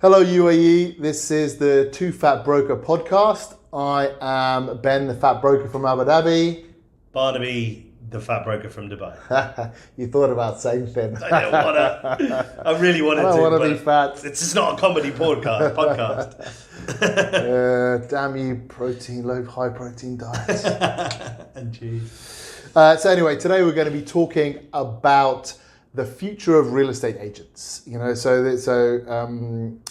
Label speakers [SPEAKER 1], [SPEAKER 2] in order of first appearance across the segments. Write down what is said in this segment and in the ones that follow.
[SPEAKER 1] Hello UAE, this is the Two Fat Broker podcast. I am Ben, the Fat Broker from Abu Dhabi.
[SPEAKER 2] Barnaby, the Fat Broker from Dubai.
[SPEAKER 1] You thought about saying Finn.
[SPEAKER 2] I don't want to. I really wanted to.
[SPEAKER 1] I don't want to be fat.
[SPEAKER 2] It's just not a comedy podcast.
[SPEAKER 1] Damn you, high protein diets.
[SPEAKER 2] And cheese.
[SPEAKER 1] So anyway, today we're going to be talking about the future of real estate agents.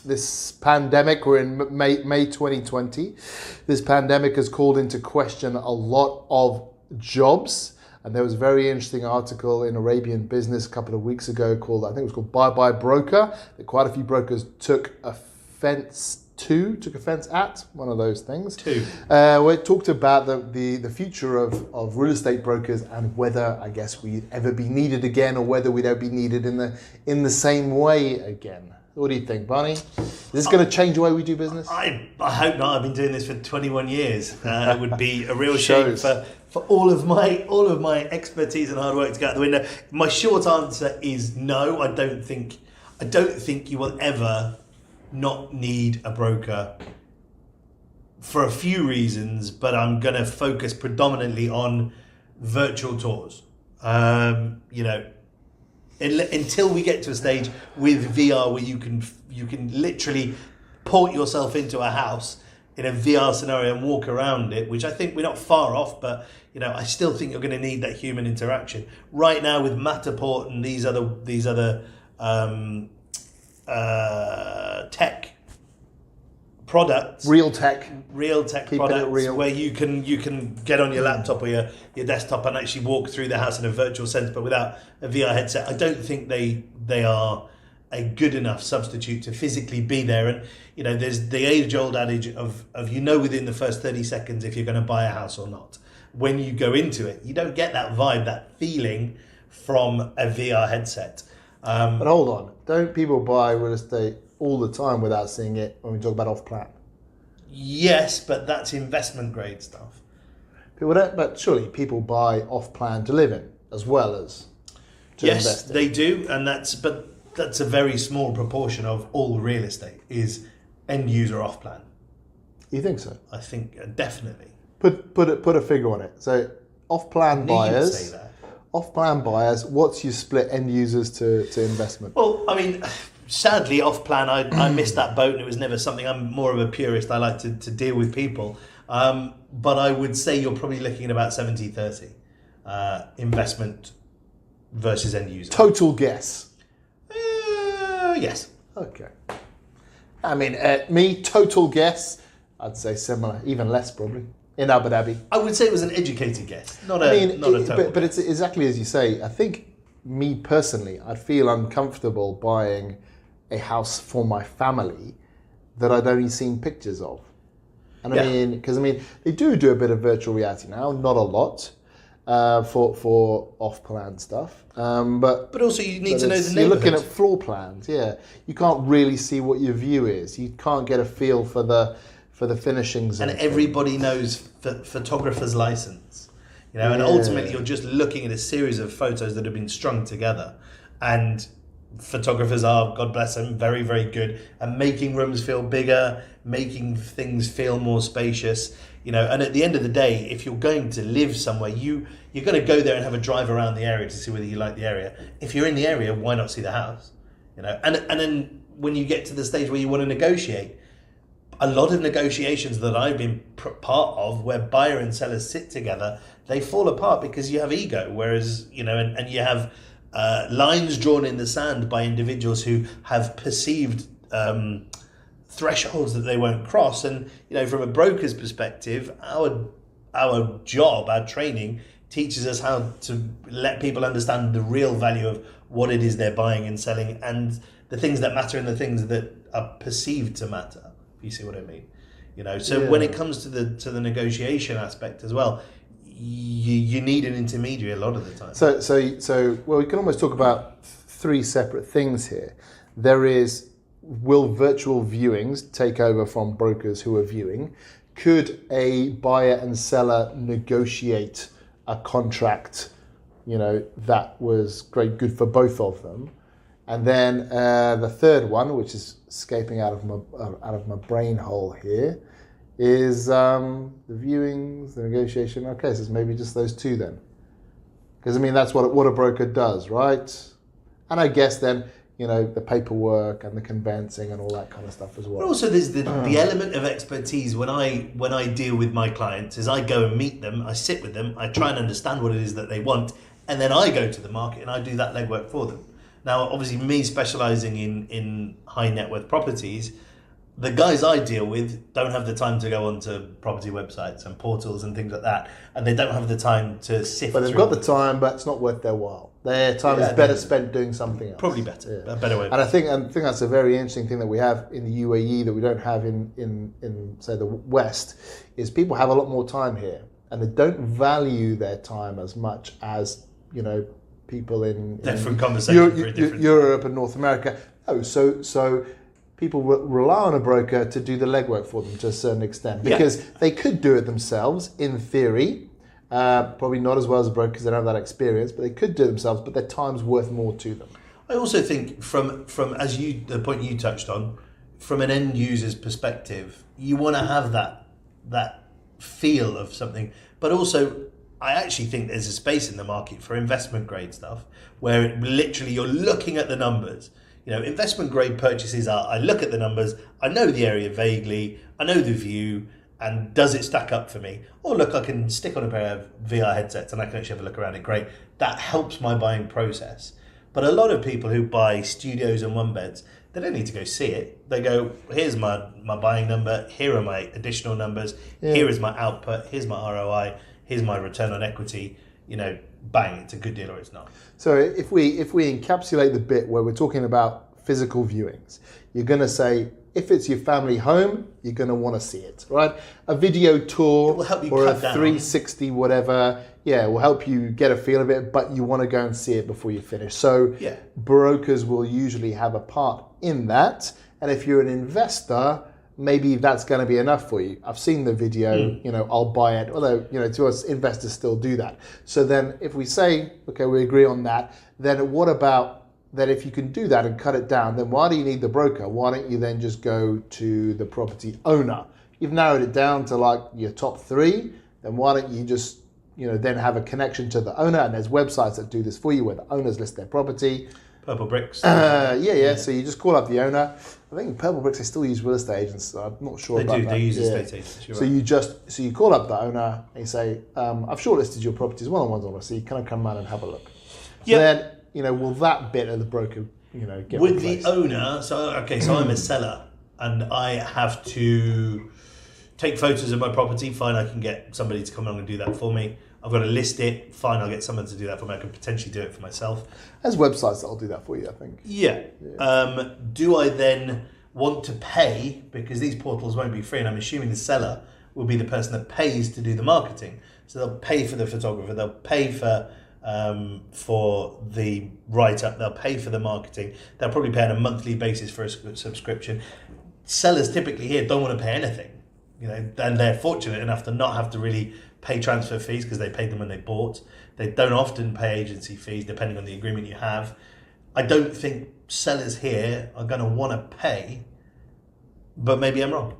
[SPEAKER 1] This pandemic, we're in May 2020. This pandemic has called into question a lot of jobs. And there was a very interesting article in Arabian Business a couple of weeks ago called, I think it was called Bye Broker, that quite a few brokers took offense at, one of those things. Where it talked about the future of real estate brokers and whether, I guess, we'd ever be needed again or whether we'd ever be needed in the same way again. What do you think, Barney? Is this going to change the way we do business?
[SPEAKER 2] I hope not. I've been doing this for 21 years. It would be a real shame for all of my expertise and hard work to go out the window. My short answer is no. I don't think you will ever not need a broker for a few reasons, but I'm going to focus predominantly on virtual tours. Until we get to a stage with VR where you can literally port yourself into a house in a VR scenario and walk around it, which I think we're not far off, but I still think you're going to need that human interaction. Right now with Matterport and these other tech products,
[SPEAKER 1] real tech
[SPEAKER 2] Keeping products, where you can get on your laptop or your desktop and actually walk through the house in a virtual sense, but without a VR headset. I don't think they are a good enough substitute to physically be there. And there's the age-old adage of within the first 30 seconds if you're going to buy a house or not. When you go into it, you don't get that vibe, that feeling from a VR headset.
[SPEAKER 1] But hold on, don't people buy real estate all the time without seeing it when we talk about off-plan?
[SPEAKER 2] Yes, but that's investment grade stuff.
[SPEAKER 1] But surely people buy off-plan to live in as well as to invest in.
[SPEAKER 2] Yes, they do, and that's a very small proportion of all real estate is end user off-plan.
[SPEAKER 1] You think so?
[SPEAKER 2] I think definitely.
[SPEAKER 1] Put a figure on it. So off-plan buyers.
[SPEAKER 2] Say that.
[SPEAKER 1] Off-plan buyers, what's your split end users to investment?
[SPEAKER 2] Well, I mean, sadly, off-plan, I missed that boat and it was never something. I'm more of a purist. I like to deal with people. But I would say you're probably looking at about 70-30 investment versus end user.
[SPEAKER 1] Total guess?
[SPEAKER 2] Yes.
[SPEAKER 1] Okay. I mean, me, total guess, I'd say similar, even less probably. In Abu Dhabi.
[SPEAKER 2] I would say it was an educated guess, not a total.
[SPEAKER 1] But it's exactly as you say. I think me personally, I'd feel uncomfortable buying a house for my family that I'd only seen pictures of. And because they do a bit of virtual reality now, not a lot for off-plan stuff. But
[SPEAKER 2] also you need to know the neighborhood.
[SPEAKER 1] You're looking at floor plans, yeah. You can't really see what your view is. You can't get a feel for the finishings.
[SPEAKER 2] And everybody knows photographer's license, and ultimately you're just looking at a series of photos that have been strung together. And photographers are, God bless them, very, very good at making rooms feel bigger, making things feel more spacious, and at the end of the day, if you're going to live somewhere, you're going to go there and have a drive around the area to see whether you like the area. If you're in the area, why not see the house? And then when you get to the stage where you want to negotiate, a lot of negotiations that I've been part of where buyer and seller sit together, they fall apart because you have ego, whereas, and you have lines drawn in the sand by individuals who have perceived thresholds that they won't cross. And, from a broker's perspective, our job, our training teaches us how to let people understand the real value of what it is they're buying and selling and the things that matter and the things that are perceived to matter. You see what I mean? When it comes to the negotiation aspect as well, you need an intermediary a lot of the time.
[SPEAKER 1] So we can almost talk about three separate things here. There is, will virtual viewings take over from brokers who are viewing? Could a buyer and seller negotiate a contract, that was good for both of them? And then the third one, which is escaping out of my brain hole here, is the viewings, the negotiation. Okay, so it's maybe just those two then. Because I mean, that's what a broker does, right? And I guess then, the paperwork and the conveyancing and all that kind of stuff as well.
[SPEAKER 2] But also there's the element of expertise when I deal with my clients is I go and meet them, I sit with them, I try and understand what it is that they want, and then I go to the market and I do that legwork for them. Now, obviously, me specialising in high net worth properties, the guys I deal with don't have the time to go onto property websites and portals and things like that, and they don't have the time to sift
[SPEAKER 1] But they've
[SPEAKER 2] through
[SPEAKER 1] got the time, but it's not worth their while. Their time is better spent doing something else.
[SPEAKER 2] Probably better, a better way.
[SPEAKER 1] And I think that's a very interesting thing that we have in the UAE that we don't have in say the West, is people have a lot more time here, and they don't value their time as much as people in
[SPEAKER 2] different conversations,
[SPEAKER 1] Europe and North America. So people rely on a broker to do the legwork for them to a certain extent, because they could do it themselves in theory. Probably not as well as a broker because they don't have that experience, but they could do it themselves, but their time's worth more to them.
[SPEAKER 2] I also think from the point you touched on, from an end user's perspective, you want to have that feel of something, but also I actually think there's a space in the market for investment grade stuff where literally you're looking at the numbers. Investment grade purchases are, I look at the numbers, I know the area vaguely, I know the view, and does it stack up for me? Or look, I can stick on a pair of VR headsets and I can actually have a look around it. Great. That helps my buying process. But a lot of people who buy studios and one beds, they don't need to go see it. They go, here's my buying number, here are my additional numbers, here is my output, here's my ROI, here's my return on equity. Bang, it's a good deal or it's not.
[SPEAKER 1] So if we encapsulate the bit where we're talking about physical viewings, you're going to say, if it's your family home, you're going to want to see it, right? A video tour
[SPEAKER 2] will help you
[SPEAKER 1] or a
[SPEAKER 2] cut down
[SPEAKER 1] 360 whatever, will help you get a feel of it, but you want to go and see it before you finish. So brokers will usually have a part in that. And if you're an investor, maybe that's going to be enough for you. I've seen the video, I'll buy it. Although, to us, investors still do that. So then if we say, okay, we agree on that, then what about that? If you can do that and cut it down, then why do you need the broker? Why don't you then just go to the property owner? You've narrowed it down to like your top three, then why don't you just, then have a connection to the owner? And there's websites that do this for you where the owners list their property.
[SPEAKER 2] Purple Bricks.
[SPEAKER 1] So you just call up the owner. I think Purple Bricks, they still use real estate agents, so I'm not sure about that.
[SPEAKER 2] They use estate agents.
[SPEAKER 1] So you call up the owner and you say, I've shortlisted your properties, one-on-ones I want to see, can I come around and have a look?
[SPEAKER 2] Yeah.
[SPEAKER 1] Then, will that bit of the broker, get
[SPEAKER 2] with
[SPEAKER 1] replaced?
[SPEAKER 2] the owner? So I'm a seller and I have to take photos of my property. Fine, I can get somebody to come along and do that for me. I've got to list it. Fine, I'll get someone to do that for me. I can potentially do it for myself.
[SPEAKER 1] There's websites that'll do that for you, I think.
[SPEAKER 2] Yeah. Do I then want to pay, because these portals won't be free, and I'm assuming the seller will be the person that pays to do the marketing. So they'll pay for the photographer, they'll pay for the write-up, they'll pay for the marketing, they'll probably pay on a monthly basis for a subscription. Sellers typically here don't want to pay anything, and they're fortunate enough to not have to really pay transfer fees because they paid them when they bought. They don't often pay agency fees depending on the agreement you have. I don't think sellers here are going to want to pay, but maybe I'm wrong.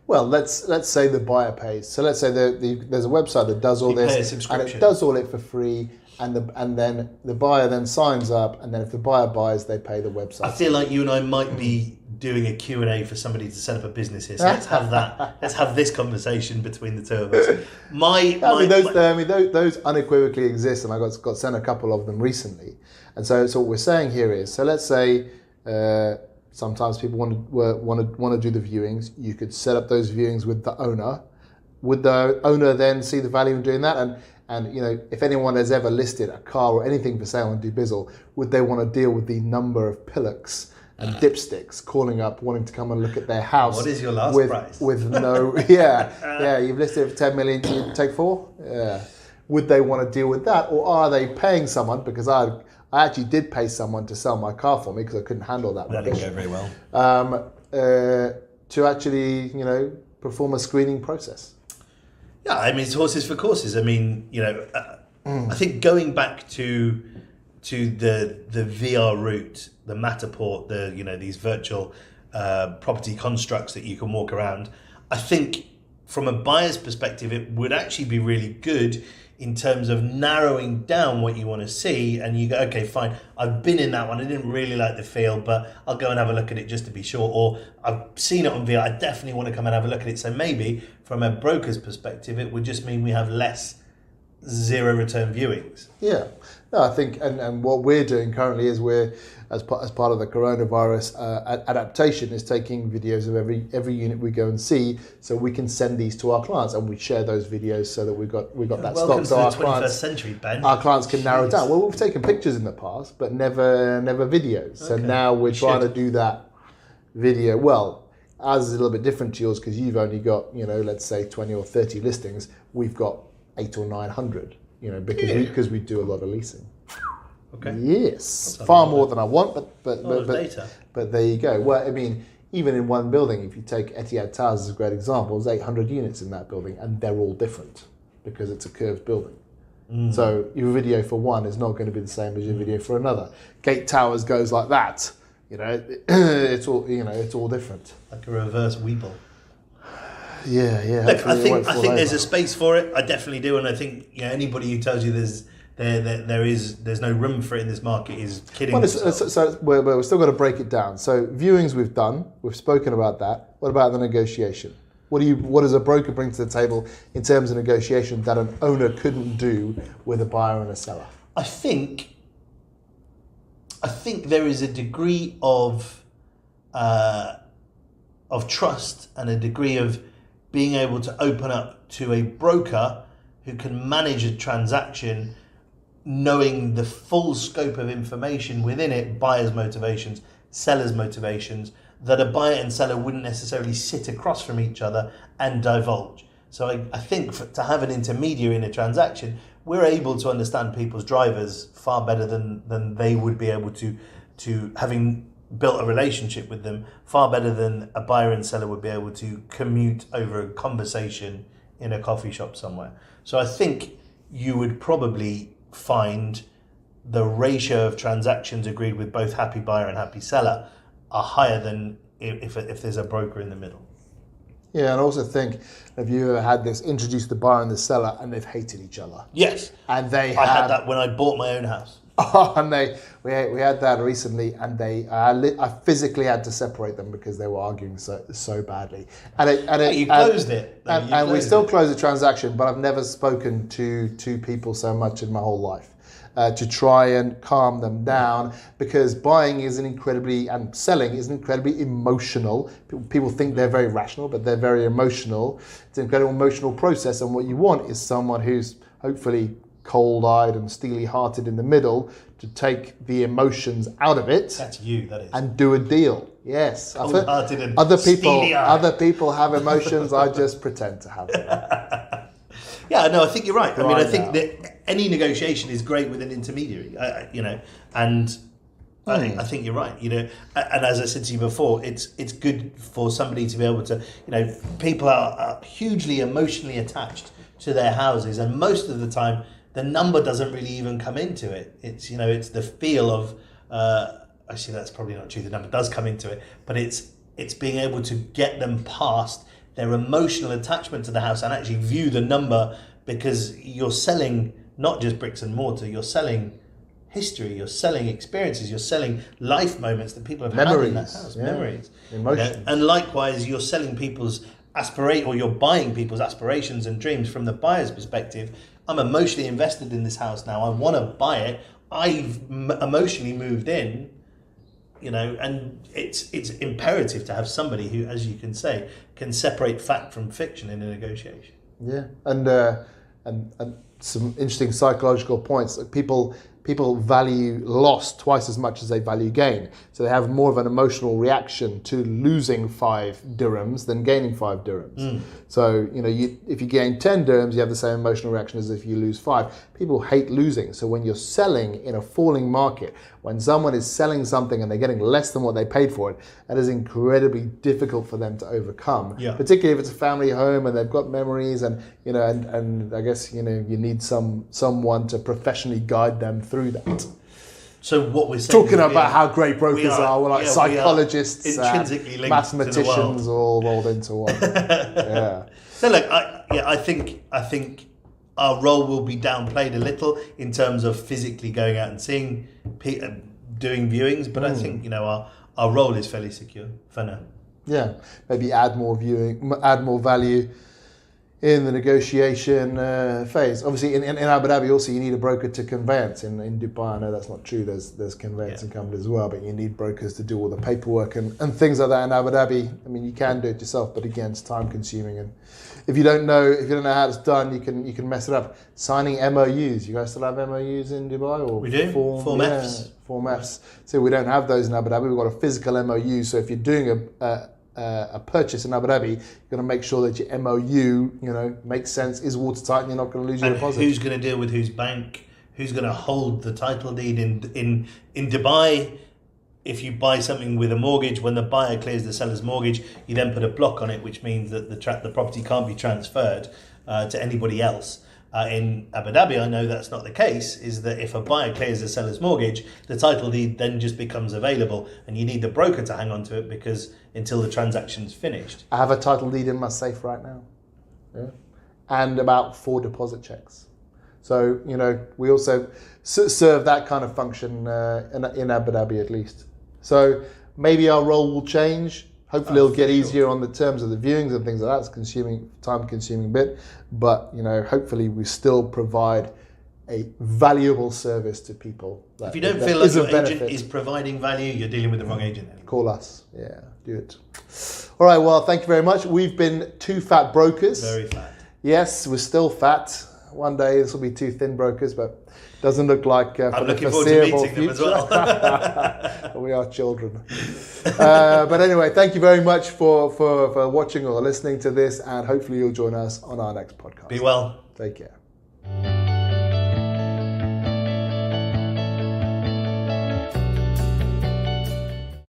[SPEAKER 1] Well, let's say the buyer pays. So let's say there's a website that does all
[SPEAKER 2] pay a
[SPEAKER 1] this, and
[SPEAKER 2] subscription.
[SPEAKER 1] it does all it for free, and then the buyer then signs up, and then if the buyer buys, they pay the website.
[SPEAKER 2] I feel like you and I might be doing a Q&A for somebody to set up a business here. So let's have that. Let's have this conversation between the two of us.
[SPEAKER 1] Those unequivocally exist, and I got sent a couple of them recently. And so what we're saying here is, so let's say sometimes people want to do the viewings. You could set up those viewings with the owner. Would the owner then see the value in doing that? And if anyone has ever listed a car or anything for sale on Dubizzle, would they want to deal with the number of pillocks and dipsticks calling up, wanting to come and look at their house?
[SPEAKER 2] What is your last price?
[SPEAKER 1] With no, you've listed it for 10 million, you take 4? Yeah. Would they want to deal with that? Or are they paying someone, because I actually did pay someone to sell my car for me because I couldn't handle that.
[SPEAKER 2] That didn't go very well.
[SPEAKER 1] To actually, perform a screening process.
[SPEAKER 2] Yeah, I mean, it's horses for courses. I mean, I think going back to to the VR route, the Matterport, these virtual property constructs that you can walk around, I think from a buyer's perspective, it would actually be really good in terms of narrowing down what you want to see, and you go, okay, fine, I've been in that one, I didn't really like the feel, but I'll go and have a look at it just to be sure, or I've seen it on VR, I definitely want to come and have a look at it. So maybe from a broker's perspective, it would just mean we have less zero return viewings.
[SPEAKER 1] Yeah, no, I think, and what we're doing currently is we're, as part of the coronavirus adaptation, is taking videos of every unit we go and see, so we can send these to our clients, and we share those videos so that we've got that
[SPEAKER 2] Welcome
[SPEAKER 1] stock.
[SPEAKER 2] to the 21st century, Ben.
[SPEAKER 1] Our clients can narrow it down. Well, we've taken pictures in the past, but never videos. So now we're trying to do that video. Well, ours is a little bit different to yours because you've only got, let's say 20 or 30 listings. We've got 800 or 900, because we do a lot of leasing.
[SPEAKER 2] Okay.
[SPEAKER 1] Yes, far more than I want, but
[SPEAKER 2] data.
[SPEAKER 1] But there you go. Well, I mean, even in one building, if you take Etihad Towers as a great example, there's 800 units in that building, and they're all different because it's a curved building. So your video for one is not going to be the same as your video for another. Gate Towers goes like that. It's all different.
[SPEAKER 2] Like a reverse Weeble.
[SPEAKER 1] Yeah.
[SPEAKER 2] Look, I think there's a space for it. I definitely do, and I think anybody who tells you there's no room for it in this market is kidding.
[SPEAKER 1] Well, so we've still got to break it down. So viewings we've done, we've spoken about that. What about the negotiation? What does a broker bring to the table in terms of negotiation that an owner couldn't do with a buyer and a seller?
[SPEAKER 2] I think there is a degree of trust and a degree of being able to open up to a broker who can manage a transaction, knowing the full scope of information within it, buyer's motivations, seller's motivations, that a buyer and seller wouldn't necessarily sit across from each other and divulge. So I think to have an intermediary in a transaction, we're able to understand people's drivers far better than they would be able to having built a relationship with them, far better than a buyer and seller would be able to commute over a conversation in a coffee shop somewhere. So I think you would probably find the ratio of transactions agreed with both happy buyer and happy seller are higher than if there's a broker in the middle.
[SPEAKER 1] Yeah, and I also think, have you ever had this, introduce the buyer and the seller and they've hated each other?
[SPEAKER 2] Yes.
[SPEAKER 1] And
[SPEAKER 2] I had that when I bought my own house.
[SPEAKER 1] And we had that recently, and I physically had to separate them because they were arguing so badly.
[SPEAKER 2] You closed it.
[SPEAKER 1] And we still closed the transaction, but I've never spoken to two people so much in my whole life to try and calm them down, because buying is and selling is an incredibly emotional. People think they're very rational, but they're very emotional. It's an incredible emotional process, and what you want is someone who's hopefully cold-eyed and steely-hearted in the middle to take the emotions out of it.
[SPEAKER 2] That's you, that is.
[SPEAKER 1] And do a deal. Yes.
[SPEAKER 2] Cold-hearted and
[SPEAKER 1] other people have emotions. I just pretend to have them.
[SPEAKER 2] Yeah, no, I think you're right. I think that any negotiation is great with an intermediary. I think you're right. And as I said to you before, it's good for somebody to be able to. People are hugely emotionally attached to their houses, and most of the time, the number doesn't really even come into it. It's the feel of. Actually, that's probably not true. The number does come into it, but it's being able to get them past their emotional attachment to the house and actually view the number, because you're selling not just bricks and mortar. You're selling history. You're selling experiences. You're selling life moments that people have had in that house.
[SPEAKER 1] Yeah.
[SPEAKER 2] Memories,
[SPEAKER 1] emotions,
[SPEAKER 2] and likewise, you're selling people's or you're buying people's aspirations and dreams from the buyer's perspective. I'm emotionally invested in this house now. I want to buy it. I've emotionally moved in, and it's imperative to have somebody who, as you can say, can separate fact from fiction in a negotiation.
[SPEAKER 1] Yeah, and some interesting psychological points. Like people value loss twice as much as they value gain. So they have more of an emotional reaction to losing 5 dirhams than gaining 5 dirhams. So, if you gain 10 dirhams, you have the same emotional reaction as if you lose 5. People hate losing. So when you're selling in a falling market, when someone is selling something and they're getting less than what they paid for it, that is incredibly difficult for them to overcome.
[SPEAKER 2] Yeah.
[SPEAKER 1] Particularly if it's a family home and they've got memories, and and I guess you need someone to professionally guide them through that.
[SPEAKER 2] So what we're saying
[SPEAKER 1] talking about how great brokers are, we're like psychologists,
[SPEAKER 2] intrinsically linked
[SPEAKER 1] mathematicians, all rolled into one. Yeah.
[SPEAKER 2] So look, I think our role will be downplayed a little in terms of physically going out and seeing, doing viewings, but I think our role is fairly secure for now.
[SPEAKER 1] Yeah, maybe add more value in the negotiation phase. Obviously, in Abu Dhabi, also you need a broker to conveyance. In Dubai, I know that's not true. There's conveyancing companies as well, but you need brokers to do all the paperwork and things like that. In Abu Dhabi, I mean, you can do it yourself, but again, it's time consuming. And if you don't know how it's done, you can mess it up. Signing MOUs. You guys still have MOUs in Dubai, or
[SPEAKER 2] we do Form Fs.
[SPEAKER 1] Form Fs. So we don't have those in Abu Dhabi. We've got a physical MOU. So if you're doing a purchase in Abu Dhabi, you're going to make sure that your MOU, makes sense, is watertight, and you're not going to lose your deposit.
[SPEAKER 2] Who's going to deal with whose bank? Who's going to hold the title deed in Dubai? If you buy something with a mortgage, when the buyer clears the seller's mortgage, you then put a block on it, which means that the property can't be transferred to anybody else. In Abu Dhabi, I know that's not the case, is that if a buyer clears the seller's mortgage, the title deed then just becomes available, and you need the broker to hang on to it because until the transaction's finished.
[SPEAKER 1] I have a title deed in my safe right now. Yeah. And about 4 deposit checks. So, we also serve that kind of function in Abu Dhabi at least. So maybe our role will change. Hopefully it'll get easier on the terms of the viewings and things like that. It's time-consuming bit. But, hopefully we still provide a valuable service to people.
[SPEAKER 2] If you don't feel like your agent is providing value, you're dealing with the wrong agent anyway.
[SPEAKER 1] Call us. Yeah, do it. All right, well, thank you very much. We've been 2 fat brokers.
[SPEAKER 2] Very fat.
[SPEAKER 1] Yes, we're still fat. One day this will be 2 thin brokers, but doesn't look like for
[SPEAKER 2] I'm
[SPEAKER 1] the
[SPEAKER 2] looking forward to meeting
[SPEAKER 1] future.
[SPEAKER 2] them as well.
[SPEAKER 1] We are children. But anyway, thank you very much for watching or listening to this, and hopefully you'll join us on our next podcast.
[SPEAKER 2] Be well.
[SPEAKER 1] Take care.